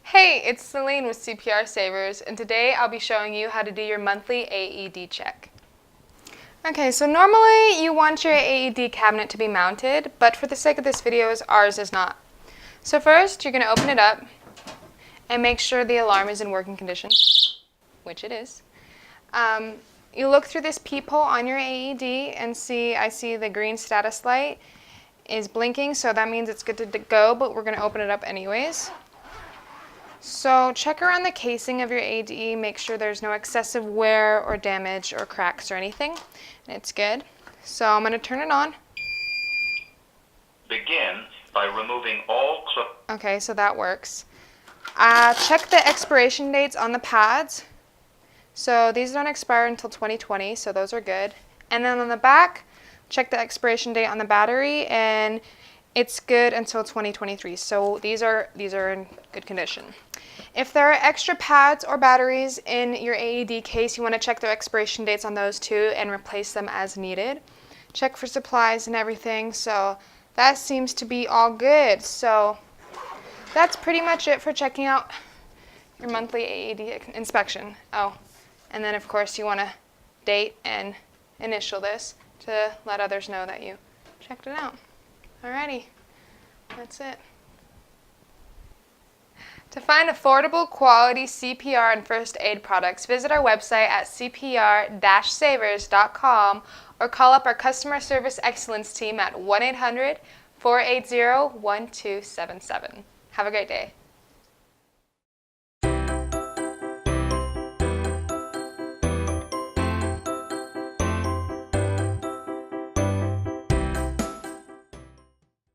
Hey, it's Celine with CPR Savers, and today I'll be showing you how to do your monthly AED check. Okay, so normally you want your AED cabinet to be mounted, but for the sake of this video, ours is not. So first, you're going to open it up and make sure the alarm is in working condition, which it is. You look through this peephole on your AED and I see the green status light is blinking, so that means it's good to go, but we're going to open it up anyways. So check around the casing of your AED, make sure there's no excessive wear or damage or cracks or anything, and it's good. So I'm going to turn it on. Begin by removing all Okay, so that works. Check the expiration dates on the pads. So these don't expire until 2020, so those are good. And then on the back, check the expiration date on the battery, and it's good until 2023. So these are in good condition. If there are extra pads or batteries in your AED case, you want to check their expiration dates on those too and replace them as needed. Check for supplies and everything. So that seems to be all good. So that's pretty much it for checking out your monthly AED inspection. Oh, and then of course you want to date and initial this to let others know that you checked it out. Alrighty, that's it. To find affordable, quality CPR and first aid products, visit our website at cpr-savers.com or call up our customer service excellence team at 1-800-480-1277. Have a great day.